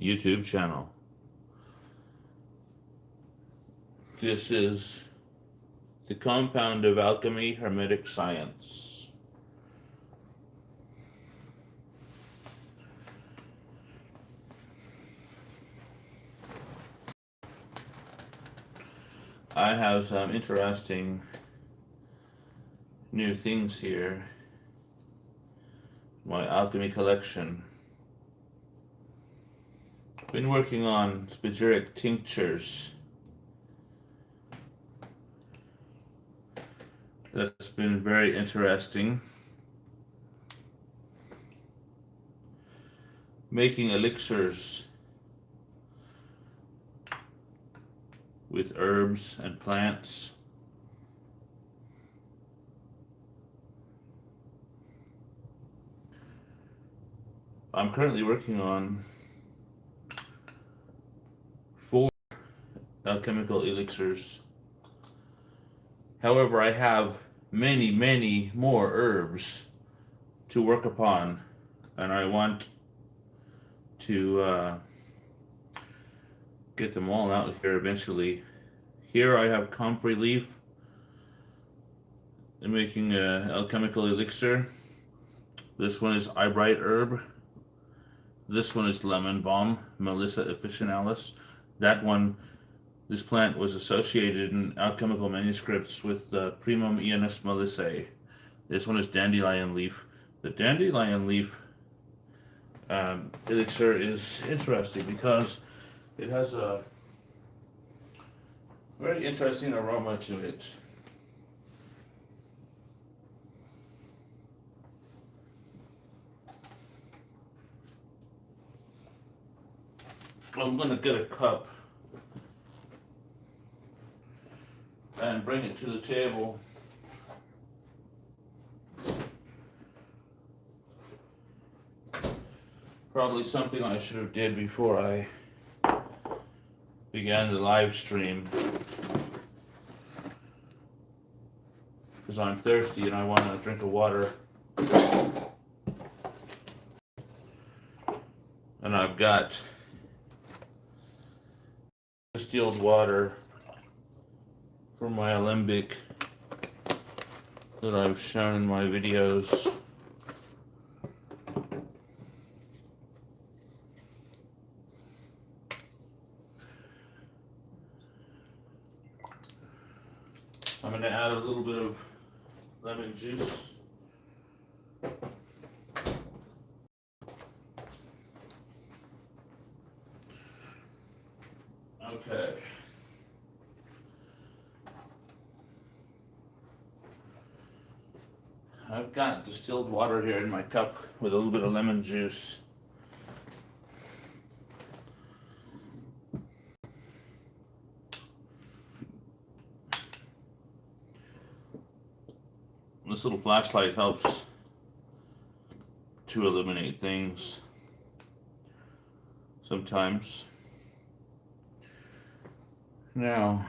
YouTube channel. This is the compound of alchemy, hermetic science. I have some interesting new things here. My alchemy collection. Been working on spagyric tinctures. That's been very interesting. Making elixirs with herbs and plants. I'm currently working on 4 alchemical elixirs. However, I have many more herbs to work upon, and I want to get them all out here eventually. Here I have comfrey leaf. I'm making an alchemical elixir. This one is eyebright herb. This one is lemon balm, Melissa officinalis. That one, this plant was associated in alchemical manuscripts with the Primum Ionis Melissae. This one is dandelion leaf. The dandelion leaf elixir is interesting because it has a very interesting aroma to it. I'm going to get a cup and bring it to the table. Probably something I should have did before I began the live stream, because I'm thirsty and I want a drink of water. And I've got distilled water from my alembic that I've shown in my videos. I'm going to add a little bit of lemon juice. Okay. I've got distilled water here in my cup with a little bit of lemon juice. This little flashlight helps to illuminate things sometimes. Now,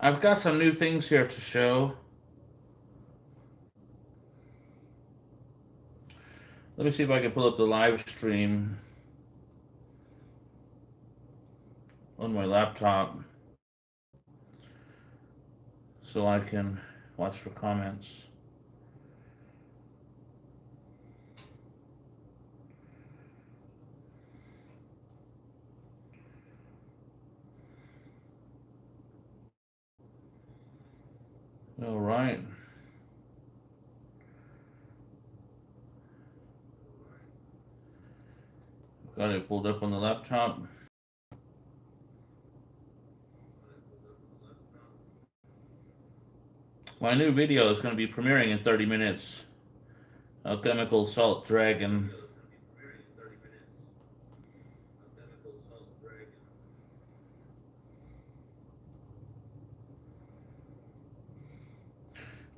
I've got some new things here to show. Let me see if I can pull up the live stream on my laptop so I can watch for comments. All right. Got it pulled up on the laptop. My new video is going to be premiering in 30 minutes. Alchemical Salt Dragon.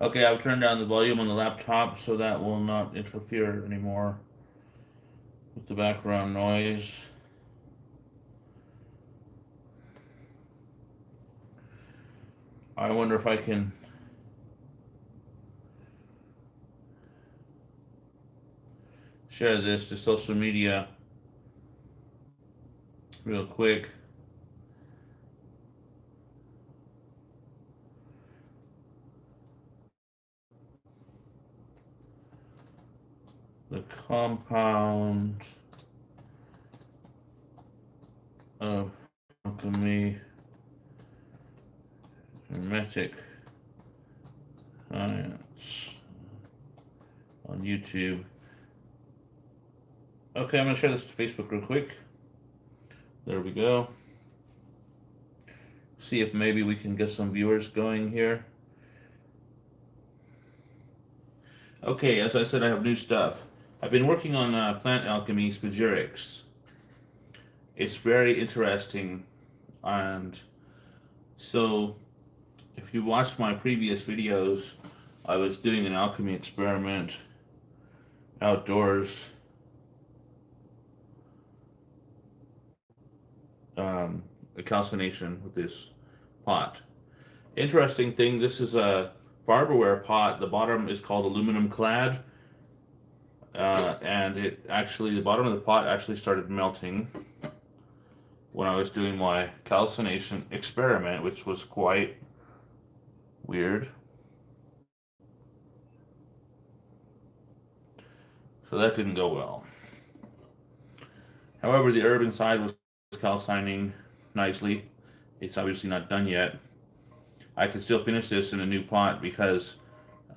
Okay, I've turned down the volume on the laptop so that will not interfere anymore with the background noise. I wonder if I can share this to social media real quick. The compound of alchemy, Hermetic science on YouTube. Okay, I'm going to share this to Facebook real quick. There we go. See if maybe we can get some viewers going here. Okay, as I said, I have new stuff. I've been working on plant alchemy spagyrics. It's very interesting, and so if you watched my previous videos, I was doing an alchemy experiment outdoors. A calcination with this pot. Interesting thing, this is a Farberware pot. The bottom is called aluminum clad, and it actually, the bottom of the pot actually started melting when I was doing my calcination experiment, which was quite weird. So that didn't go well. However, the herb inside was calcining nicely. It's obviously not done yet. I can still finish this in a new pot because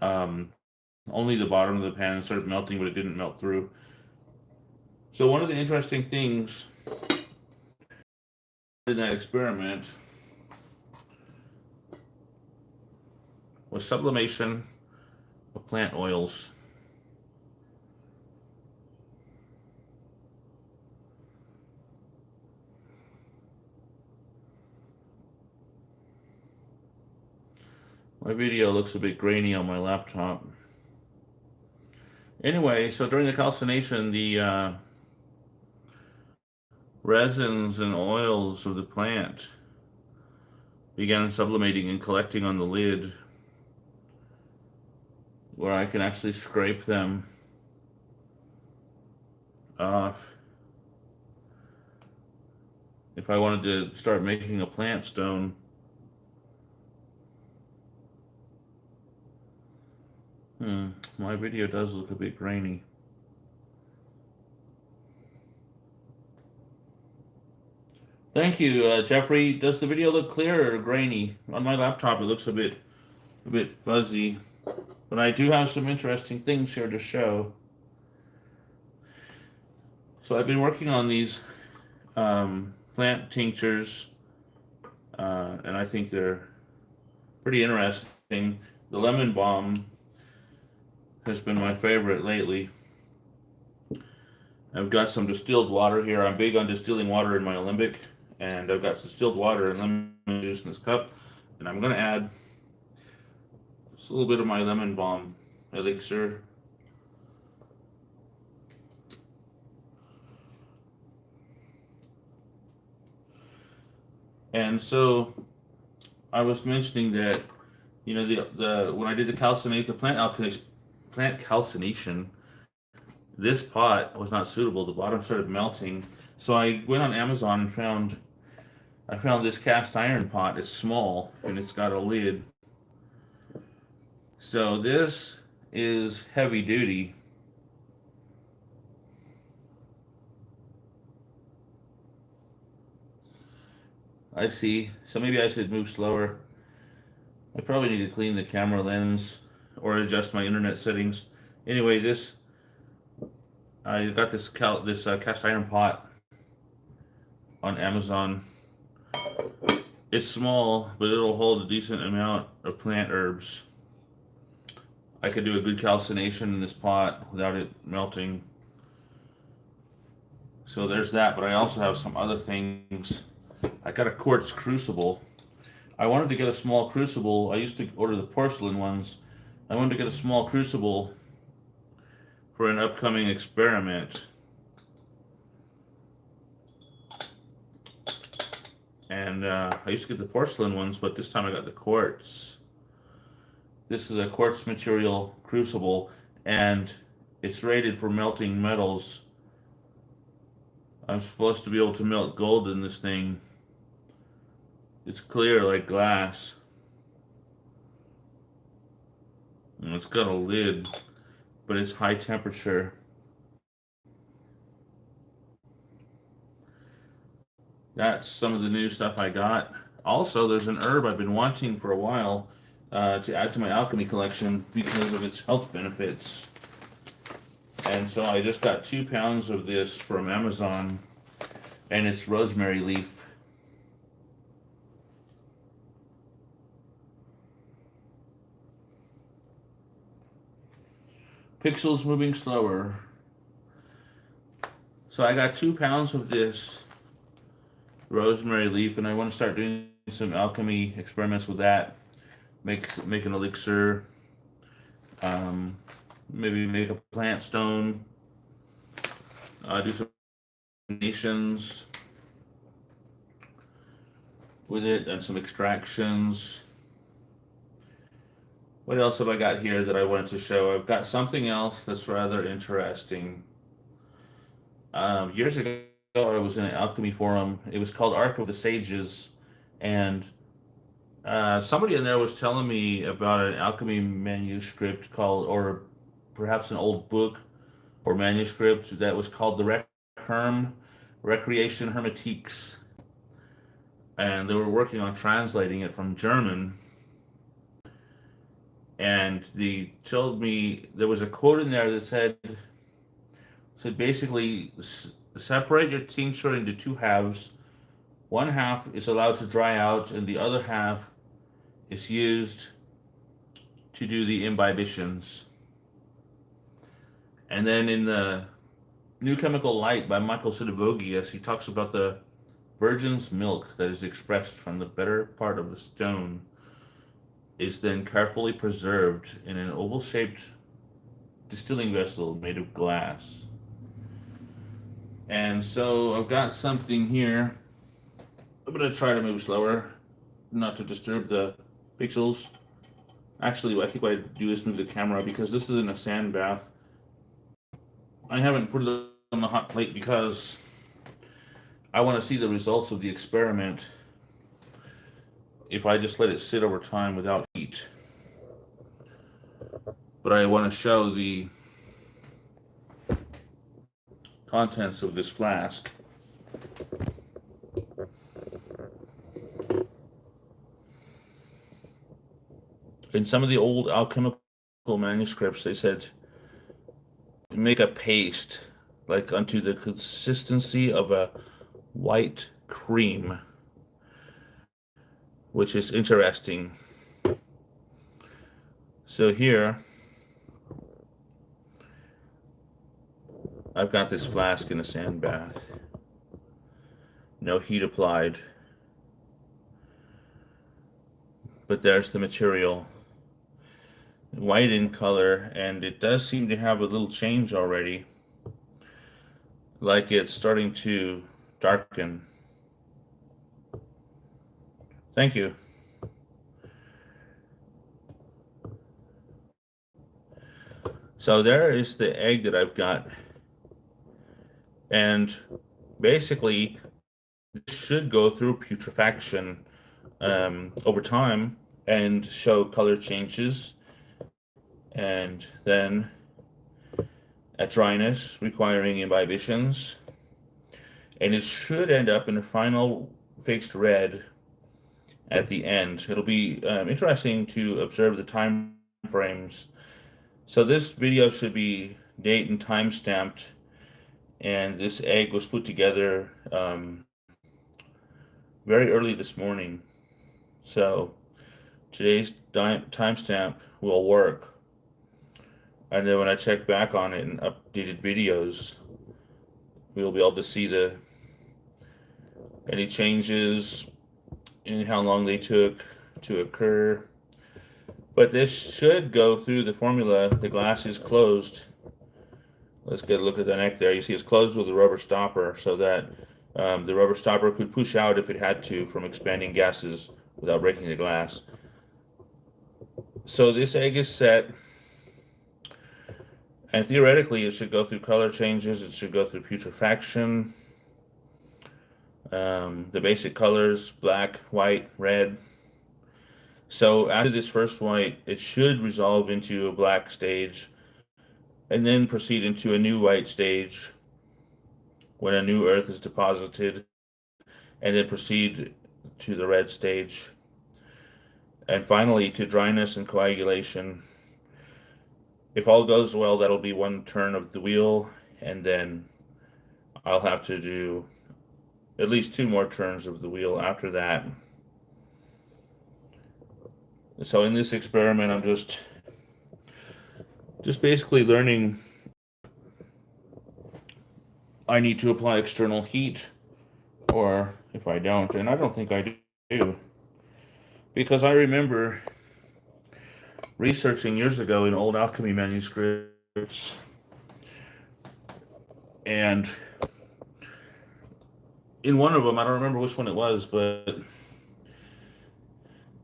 only the bottom of the pan started melting, but it didn't melt through. So one of the interesting things in that experiment was sublimation of plant oils. My video looks a bit grainy on my laptop. Anyway, so during the calcination, the resins and oils of the plant began sublimating and collecting on the lid, where I can actually scrape them off if I wanted to start making a plant stone. My video does look a bit grainy. Thank you, Jeffrey. Does the video look clear or grainy? On my laptop, it looks a bit fuzzy, but I do have some interesting things here to show. So I've been working on these plant tinctures, and I think they're pretty interesting. The lemon balm has been my favorite lately. I've got some distilled water here. I'm big on distilling water in my alembic, and I've got distilled water and lemon juice in this cup, and I'm going to add just a little bit of my lemon balm elixir. And so I was mentioning that, you know, the when I did the calcination, the plant calcination, this pot was not suitable. The bottom started melting. So I went on Amazon and I found this cast iron pot. It's small and it's got a lid. So this is heavy duty. I see. So maybe I should move slower. I probably need to clean the camera lens or adjust my internet settings. Anyway, I got this cast iron pot on Amazon. It's small, but it'll hold a decent amount of plant herbs. I could do a good calcination in this pot without it melting. So there's that, but I also have some other things. I got a quartz crucible. I wanted to get a small crucible. I used to order the porcelain ones. I wanted to get a small crucible for an upcoming experiment. And I used to get the porcelain ones, but this time I got the quartz. This is a quartz material crucible, and it's rated for melting metals I'm supposed to be able to melt gold in this thing. It's clear like glass. And it's got a lid, but it's high temperature. That's some of the new stuff I got. Also, there's an herb I've been wanting for a while to add to my alchemy collection because of its health benefits. And so I just got 2 pounds of this from Amazon, and it's rosemary leaf. Pixels moving slower. So I got 2 pounds of this rosemary leaf, and I want to start doing some alchemy experiments with that. Make an elixir. Maybe make a plant stone. Do some nations with it and some extractions. What else have I got here that I wanted to show? I've got something else that's rather interesting. Years ago, I was in an alchemy forum. It was called Ark of the Sages, and somebody in there was telling me about an alchemy manuscript called, or perhaps an old book or manuscript that was called the Recreation Hermetiques, and they were working on translating it from German. And they told me there was a quote in there that said basically separate your tincture into 2 halves. One half is allowed to dry out, and the other half is used to do the imbibitions. And then in the New Chemical Light by Michael Sendivogius, he talks about the virgin's milk that is expressed from the better part of the stone is then carefully preserved in an oval-shaped distilling vessel made of glass. And so I've got something here. I'm going to try to move slower, not to disturb the pixels. Actually, I think what I do is move the camera because this is in a sand bath. I haven't put it on the hot plate because I want to see the results of the experiment if I just let it sit over time without heat. But I want to show the contents of this flask. In some of the old alchemical manuscripts, they said make a paste like unto the consistency of a white cream, which is interesting. So here I've got this flask in a sand bath. No heat applied. But there's the material. White in color, and it does seem to have a little change already. Like it's starting to darken. Thank you. So there is the egg that I've got. And basically, this should go through putrefaction over time and show color changes. And then at dryness, requiring imbibitions. And it should end up in a final fixed red at the end. It'll be interesting to observe the time frames. So this video should be date and time stamped, and this egg was put together very early this morning. So today's timestamp will work. And then when I check back on it in updated videos, we'll be able to see any changes in how long they took to occur. But this should go through the formula. The glass is closed. Let's get a look at the neck there. You see it's closed with a rubber stopper so that the rubber stopper could push out if it had to from expanding gases without breaking the glass. So this egg is set. And theoretically, it should go through color changes. It should go through putrefaction. The basic colors, black, white, red. So after this first white, it should resolve into a black stage and then proceed into a new white stage when a new earth is deposited, and then proceed to the red stage, and finally to dryness and coagulation. If all goes well, that'll be one turn of the wheel, and then I'll have to do at least 2 more turns of the wheel after that. So in this experiment, I'm just basically learning I need to apply external heat, or if I don't, and I don't think I do, because I remember researching years ago in old alchemy manuscripts, and in one of them, I don't remember which one it was, but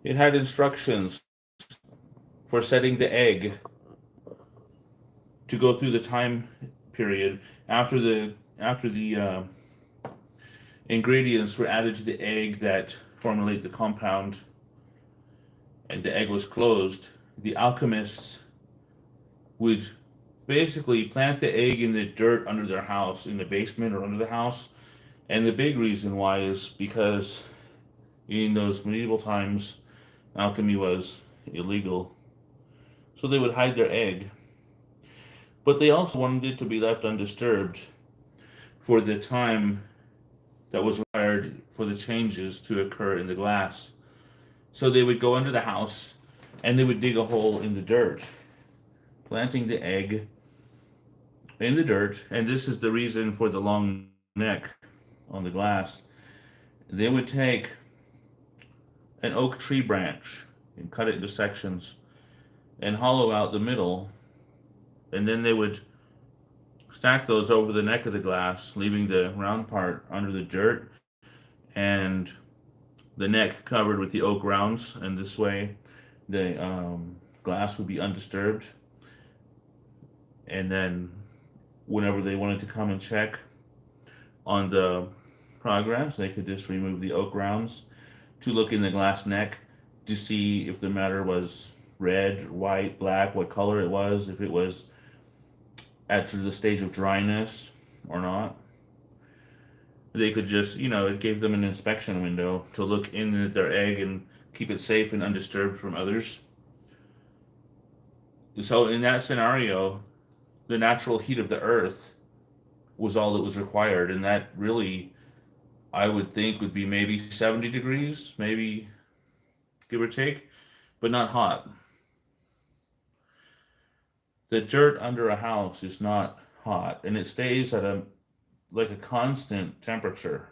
it had instructions for setting the egg to go through the time period after the ingredients were added to the egg that formulate the compound, and the egg was closed. The alchemists would basically plant the egg in the dirt under their house, in the basement or under the house. And the big reason why is because in those medieval times, alchemy was illegal. So they would hide their egg. But they also wanted it to be left undisturbed for the time that was required for the changes to occur in the glass. So they would go under the house and they would dig a hole in the dirt, planting the egg in the dirt. And this is the reason for the long neck on the glass. They would take an oak tree branch and cut it into sections and hollow out the middle, and then they would stack those over the neck of the glass, leaving the round part under the dirt and the neck covered with the oak rounds, and this way the glass would be undisturbed. And then whenever they wanted to come and check on the progress, they could just remove the oak rounds to look in the glass neck to see if the matter was red, white, black, what color it was, if it was at the stage of dryness or not. They could just, it gave them an inspection window to look in at their egg and keep it safe and undisturbed from others. So in that scenario, the natural heat of the earth was all that was required, and that really, I would think, would be maybe 70 degrees, maybe give or take, but not hot. The dirt under a house is not hot, and it stays at a constant temperature.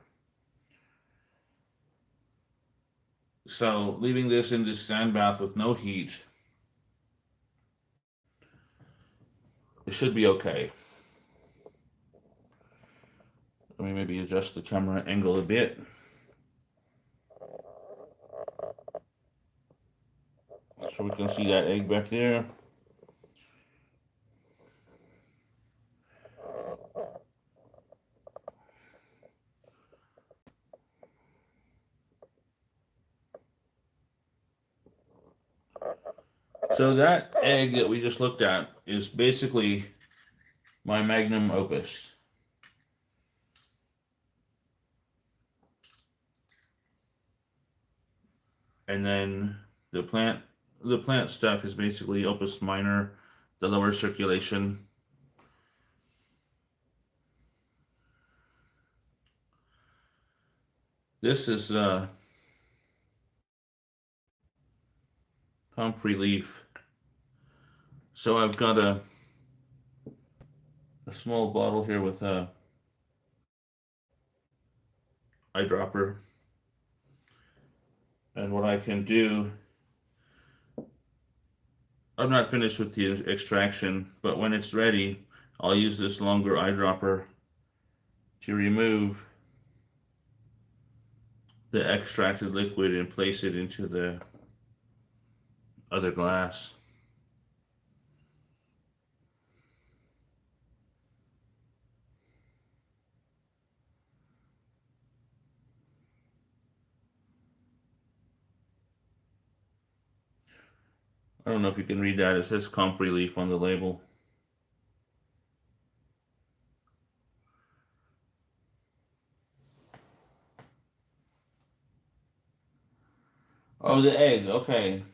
So leaving this in this sand bath with no heat, it should be okay. Let me maybe adjust the camera angle a bit. So we can see that egg back there. So that egg that we just looked at is basically my magnum opus. And then the plant stuff is basically opus minor, the lower circulation. This is comfrey leaf. So I've got a small bottle here with a eyedropper. And what I can do, I'm not finished with the extraction, but when it's ready, I'll use this longer eyedropper to remove the extracted liquid and place it into the other glass. I don't know if you can read that. It says comfrey leaf on the label. Oh, the egg. Okay.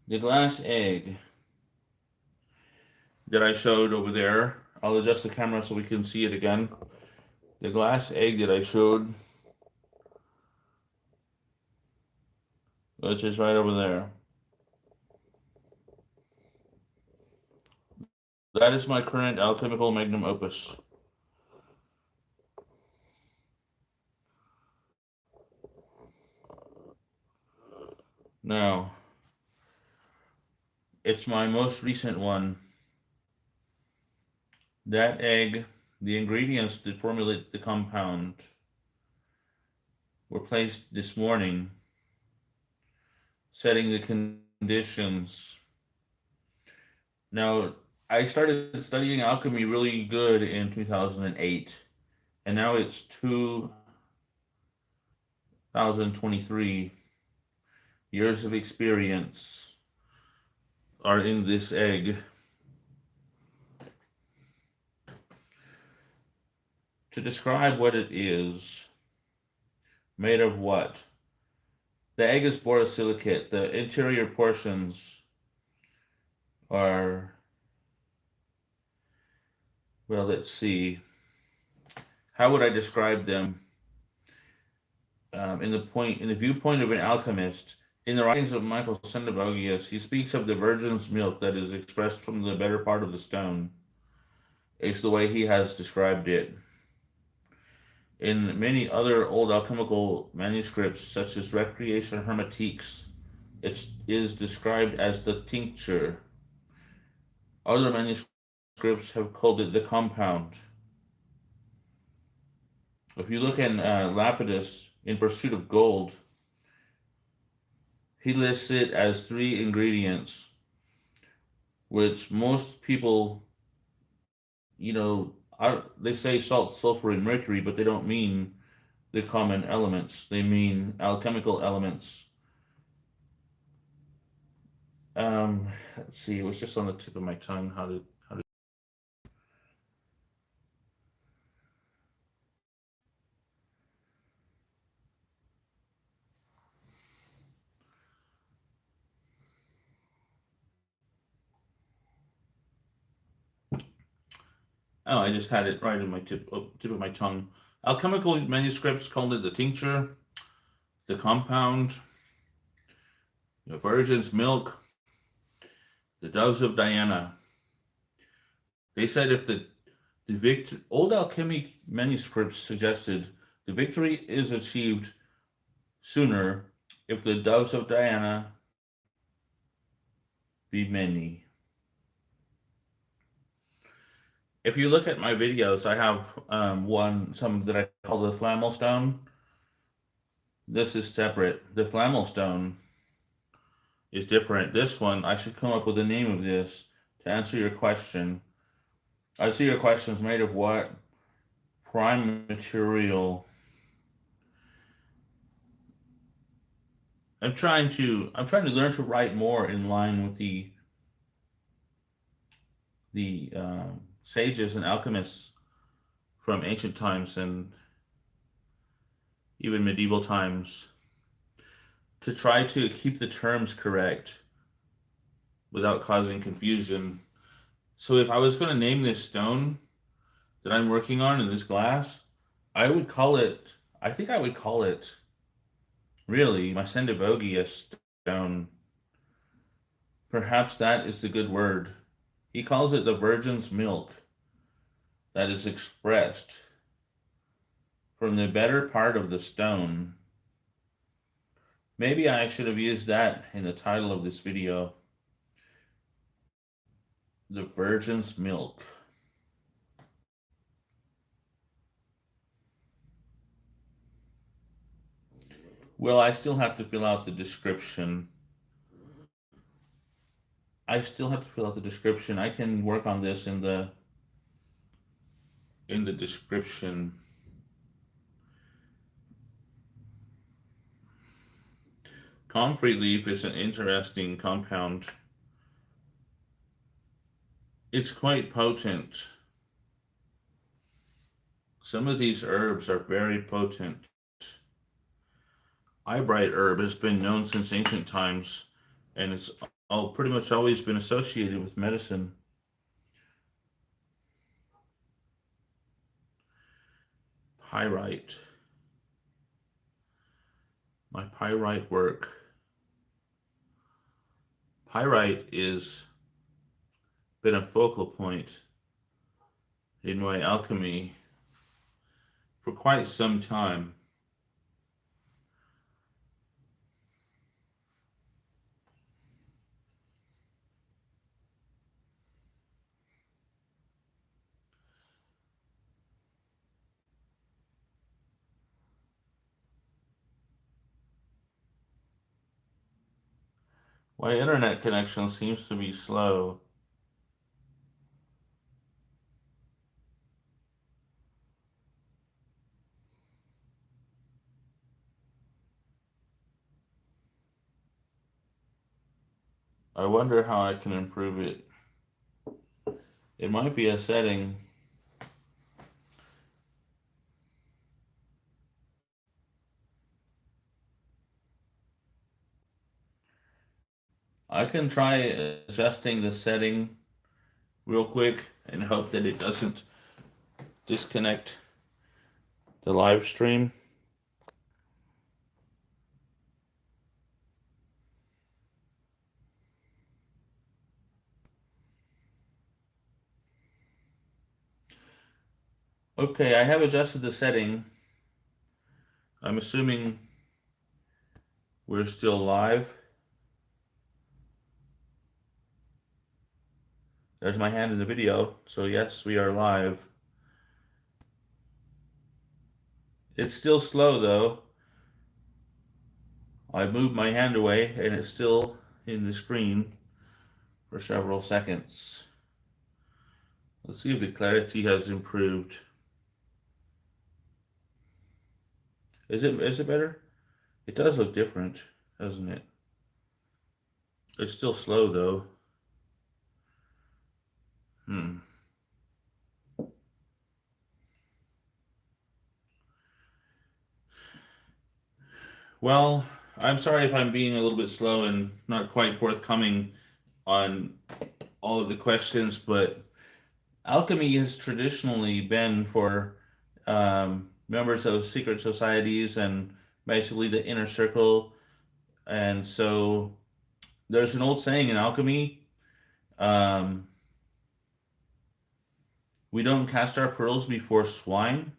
The glass egg that I showed over there. I'll adjust the camera so we can see it again. The glass egg that I showed, which is right over there. That is my current alchemical magnum opus. Now, it's my most recent one. That egg, the ingredients that formulate the compound were placed this morning, setting the conditions. Now, I started studying alchemy really good in 2008, and now it's 2023. Years of experience are in this egg. To describe what it is, made of what? The egg is borosilicate. The interior portions are, well, let's see. How would I describe them? In the viewpoint of an alchemist, in the writings of Michael Sendivogius, he speaks of the virgin's milk that is expressed from the better part of the stone. It's the way he has described it. In many other old alchemical manuscripts, such as Recreation Hermetiques, it is described as the tincture. Other manuscripts have called it the compound. If you look in Lapidus, In Pursuit of Gold, he lists it as 3 ingredients, which most people, they say salt, sulfur, and mercury, but they don't mean the common elements. They mean alchemical elements. Let's see, it was just on the tip of my tongue how to. Oh, I just had it right in my tip of my tongue. Alchemical manuscripts called it the tincture, the compound, the virgin's milk, the doves of Diana. They said if the old alchemic manuscripts suggested the victory is achieved sooner if the doves of Diana be many. If you look at my videos, I have some that I call the flammel stone. This is separate. The flammel stone is different. This one, I should come up with the name of this to answer your question. I see your questions made of what? Prime material. I'm trying to learn to write more in line with the sages and alchemists from ancient times and even medieval times, to try to keep the terms correct without causing confusion. So if I was going to name this stone that I'm working on in this glass, I think I would call it, really, my Sendivogius stone. Perhaps that is the good word. He calls it the virgin's milk that is expressed from the better part of the stone. Maybe I should have used that in the title of this video. The virgin's milk. Well, I still have to fill out the description. I can work on this in the description. Comfrey leaf is an interesting compound. It's quite potent. Some of these herbs are very potent. Eyebright herb has been known since ancient times, and it's pretty much always been associated with medicine. Pyrite. My pyrite work. Pyrite is been a focal point in my alchemy for quite some time. My internet connection seems to be slow. I wonder how I can improve it. It might be a setting. I can try adjusting the setting real quick and hope that it doesn't disconnect the live stream. Okay, I have adjusted the setting. I'm assuming we're still live. There's my hand in the video, so yes, we are live. It's still slow though. I moved my hand away and it's still in the screen for several seconds. Let's see if the clarity has improved. Is it better? It does look different, doesn't it? It's still slow though. Well, I'm sorry if I'm being a little bit slow and not quite forthcoming on all of the questions, but alchemy has traditionally been for members of secret societies and basically the inner circle. And so there's an old saying in alchemy, um, we don't cast our pearls before swine.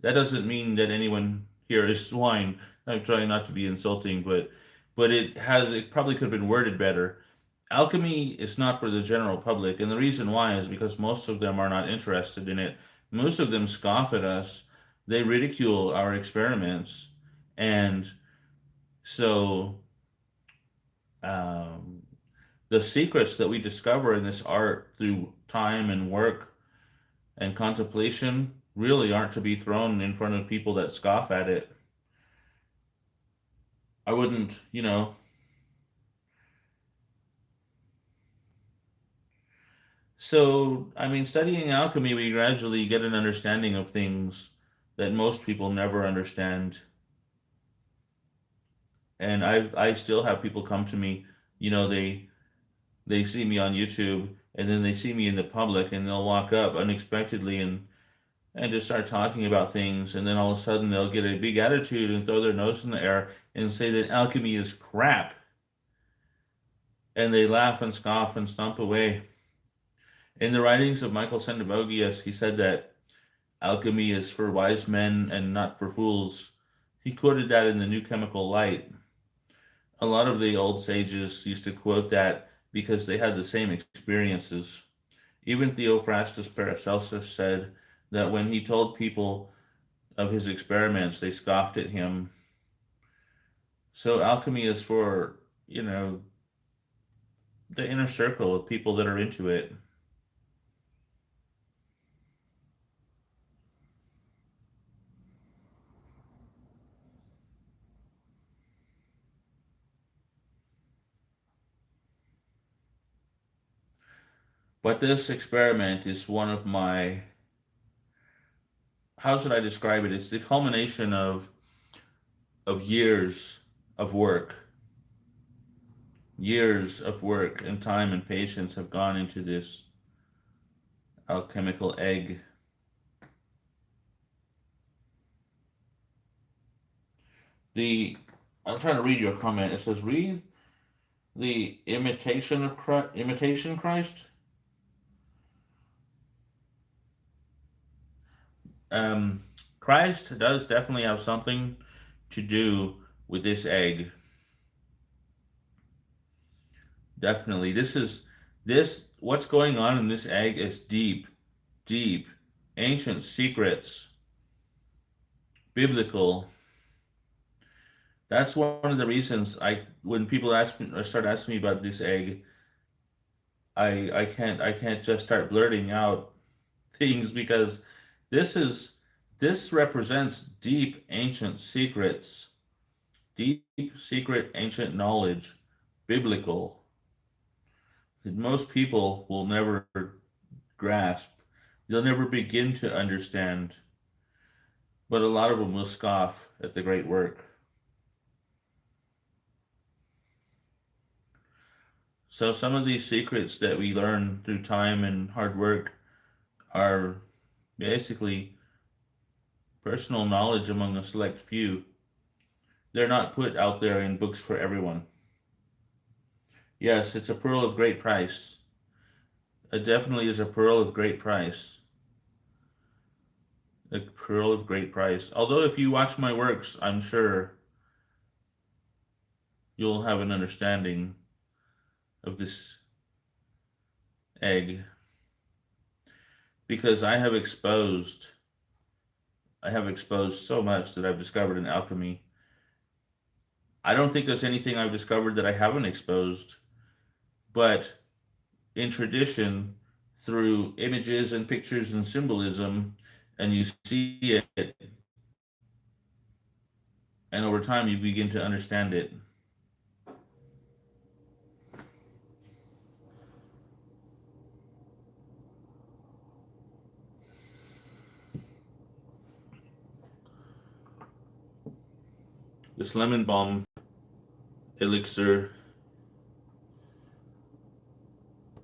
That doesn't mean that anyone here is swine. I'm trying not to be insulting, but it probably could have been worded better. Alchemy is not for the general public, and the reason why is because most of them are not interested in it. Most of them scoff at us. They ridicule our experiments, and so um, the secrets that we discover in this art through time and work and contemplation really aren't to be thrown in front of people that scoff at it. I wouldn't, So, I mean, studying alchemy, we gradually get an understanding of things that most people never understand. And I still have people come to me, they see me on YouTube and then they see me in the public and they'll walk up unexpectedly and just start talking about things, and then all of a sudden they'll get a big attitude and throw their nose in the air and say that alchemy is crap. And they laugh and scoff and stomp away. In the writings of Michael Sendivogius, he said that alchemy is for wise men and not for fools. He quoted that in the New Chemical Light. A lot of the old sages used to quote that because they had the same experiences. Even Theophrastus Paracelsus said that when he told people of his experiments, they scoffed at him. So alchemy is for, the inner circle of people that are into it. But this experiment is one of my, how should I describe it? It's the culmination of years of work. Years of work and time and patience have gone into this alchemical egg. I'm trying to read your comment. It says, read the imitation Christ. Christ does definitely have something to do with this egg. Definitely. What's going on in this egg is deep, deep, ancient secrets, biblical. That's one of the reasons when people start asking me about this egg, I can't just start blurting out things, because this represents deep ancient secrets, deep secret ancient knowledge, biblical, that most people will never grasp. They'll never begin to understand, but a lot of them will scoff at the great work. So some of these secrets that we learn through time and hard work are basically personal knowledge among a select few. They're not put out there in books for everyone. Yes, it's a pearl of great price. It definitely is a pearl of great price. A pearl of great price. Although if you watch my works, I'm sure you'll have an understanding of this egg, because I have exposed so much that I've discovered in alchemy. I don't think there's anything I've discovered that I haven't exposed, but in tradition, through images and pictures and symbolism, and you see it, and over time you begin to understand it. This lemon balm elixir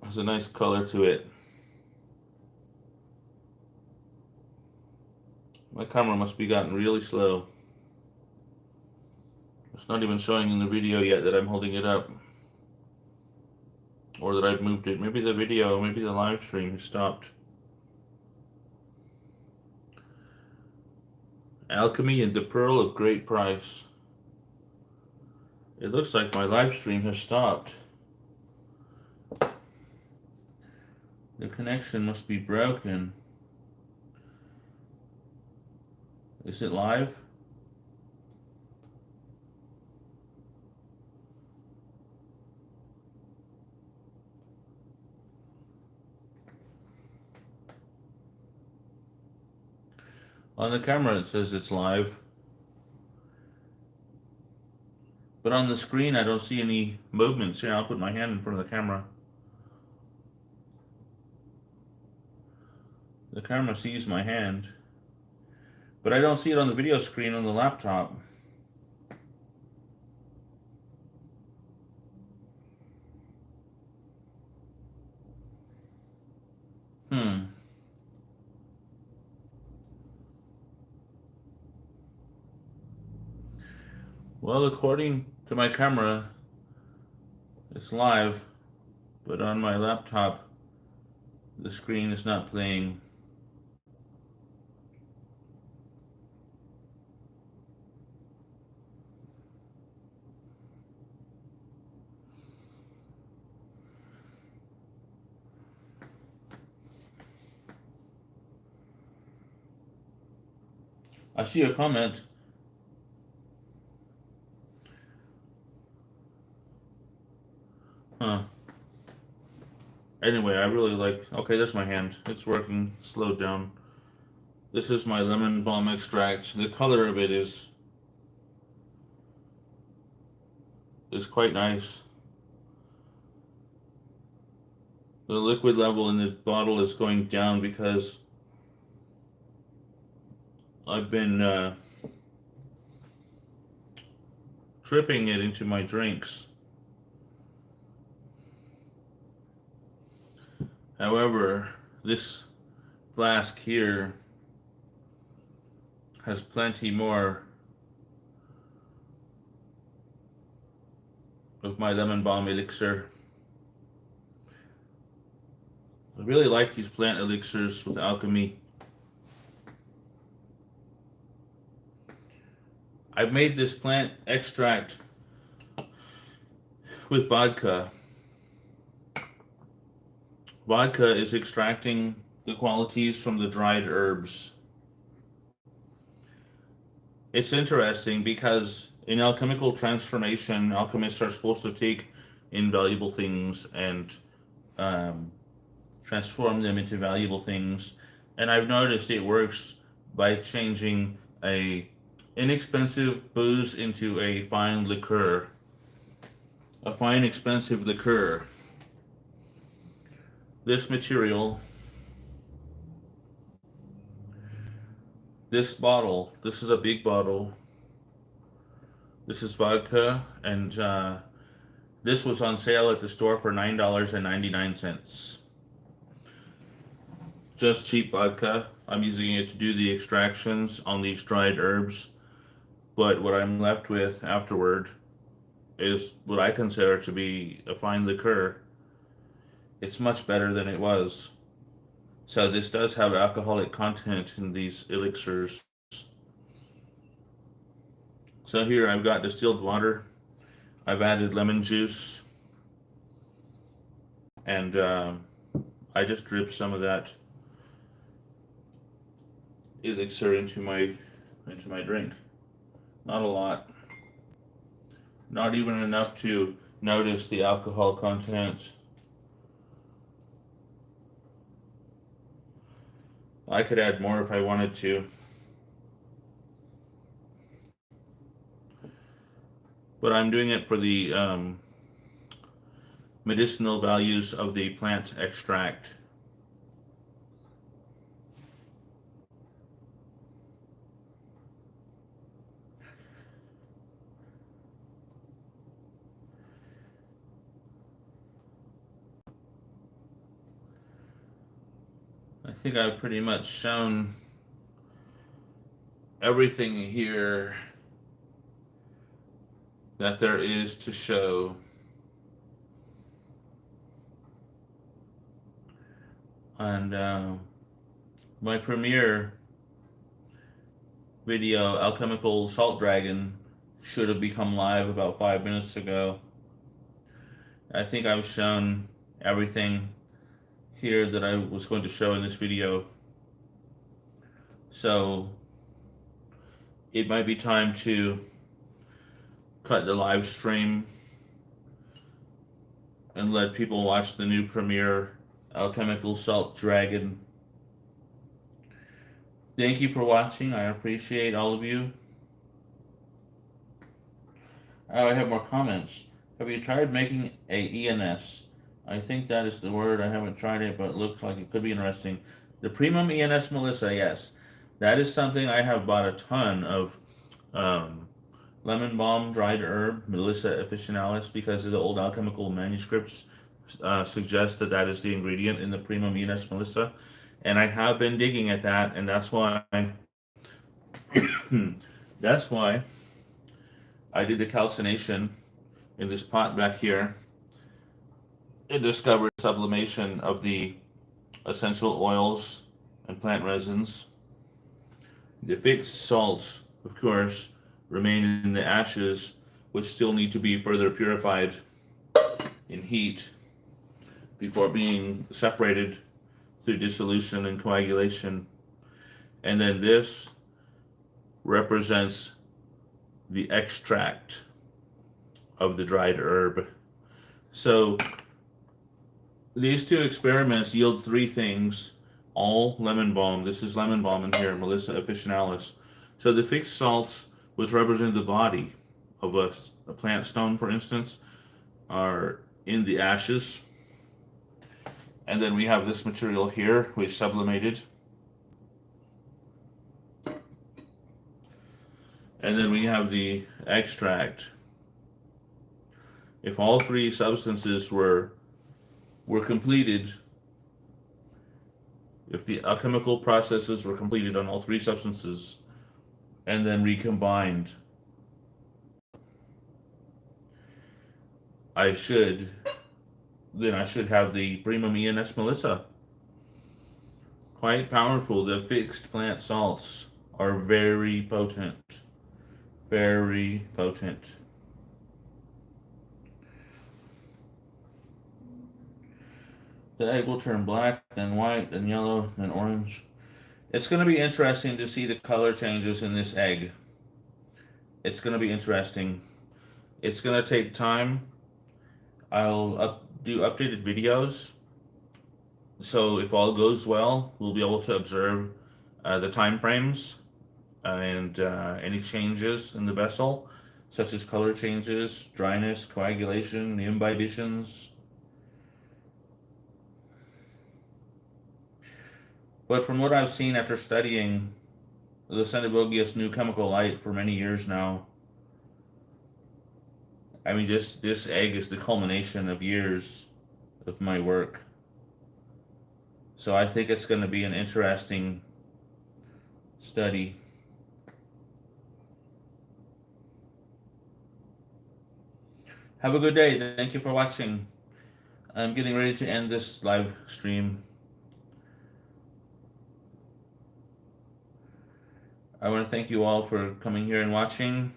has a nice color to it. My camera must be gotten really slow. It's not even showing in the video yet that I'm holding it up, or that I've moved it. Maybe the live stream has stopped. Alchemy and the Pearl of Great Price. It looks like my live stream has stopped. The connection must be broken. Is it live? On the camera it says it's live, but on the screen I don't see any movements. Here, I'll put my hand in front of the camera. The camera sees my hand, but I don't see it on the video screen on the laptop. Well, according to my camera, it's live, but on my laptop, the screen is not playing. I see a comment. Anyway, I really like. Okay, there's my hand. It's working. Slowed down. This is my lemon balm extract. The color of it is quite nice. the liquid level in the bottle is going down because I've been dripping it into my drinks. However, this flask here has plenty more of my lemon balm elixir. I really like these plant elixirs with alchemy. I've made this plant extract with vodka. Vodka is extracting the qualities from the dried herbs. It's interesting because in alchemical transformation, alchemists are supposed to take invaluable things and transform them into valuable things. And I've noticed it works by changing a inexpensive booze into a fine liqueur. A fine, expensive liqueur. This material, this bottle, this is a big bottle. This is vodka, and this was on sale at the store for $9.99. Just cheap vodka. I'm using it to do the extractions on these dried herbs, but what I'm left with afterward is what I consider to be a fine liqueur. It's much better than it was. So this does have alcoholic content in these elixirs. So here I've got distilled water. I've added lemon juice. And I just drip some of that elixir into my drink. Not a lot. Not even enough to notice the alcohol content. I could add more if I wanted to. But I'm doing it for the medicinal values of the plant extract. I think I've pretty much shown everything here that there is to show. And my premiere video, Alchemical Salt Dragon, should have become live about 5 minutes ago. I think I've shown everything here that I was going to show in this video. So it might be time to cut the live stream and let people watch the new premiere, Alchemical Salt Dragon. Thank you for watching. I appreciate all of you. Oh, I have more comments. Have you tried making a ENS? I think that is the word. I haven't tried it, but it looks like it could be interesting. The Primum ENS Melissa, yes. That is something I have bought a ton of lemon balm, dried herb, Melissa officinalis, because of the old alchemical manuscripts suggest that that is the ingredient in the Primum ENS Melissa. And I have been digging at that, and that's why that's why I did the calcination in this pot back here and discovered sublimation of the essential oils and plant resins. The fixed salts, of course, remain in the ashes, which still need to be further purified in heat before being separated through dissolution and coagulation. And then this represents the extract of the dried herb. So these two experiments yield three things, all lemon balm. This is lemon balm in here, Melissa officinalis. So the fixed salts, which represent the body of a plant stone, for instance, are in the ashes. And then we have this material here, we sublimated. And then we have the extract. If all three substances were completed, if the alchemical processes were completed on all three substances and then recombined, I should have the Primum Ionis Melissa. Quite powerful. The fixed plant salts are very potent. Very potent. The egg will turn black, then white, then yellow, then orange. It's going to be interesting to see the color changes in this egg. It's going to be interesting. It's going to take time. I'll do updated videos. So if all goes well, we'll be able to observe the time frames and any changes in the vessel, such as color changes, dryness, coagulation, the imbibitions. But from what I've seen after studying the Sendivogius new chemical light for many years now, I mean, this egg is the culmination of years of my work. So I think it's going to be an interesting study. Have a good day. Thank you for watching. I'm getting ready to end this live stream. I want to thank you all for coming here and watching.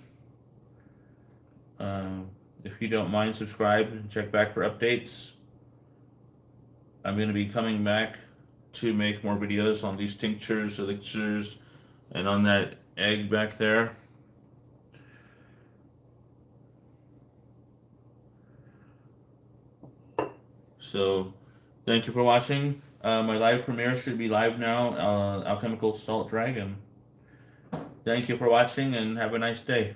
If you don't mind, subscribe and check back for updates. I'm going to be coming back to make more videos on these tinctures, elixirs, and on that egg back there. So, thank you for watching. My live premiere should be live now, Alchemical Salt Dragon. Thank you for watching and have a nice day.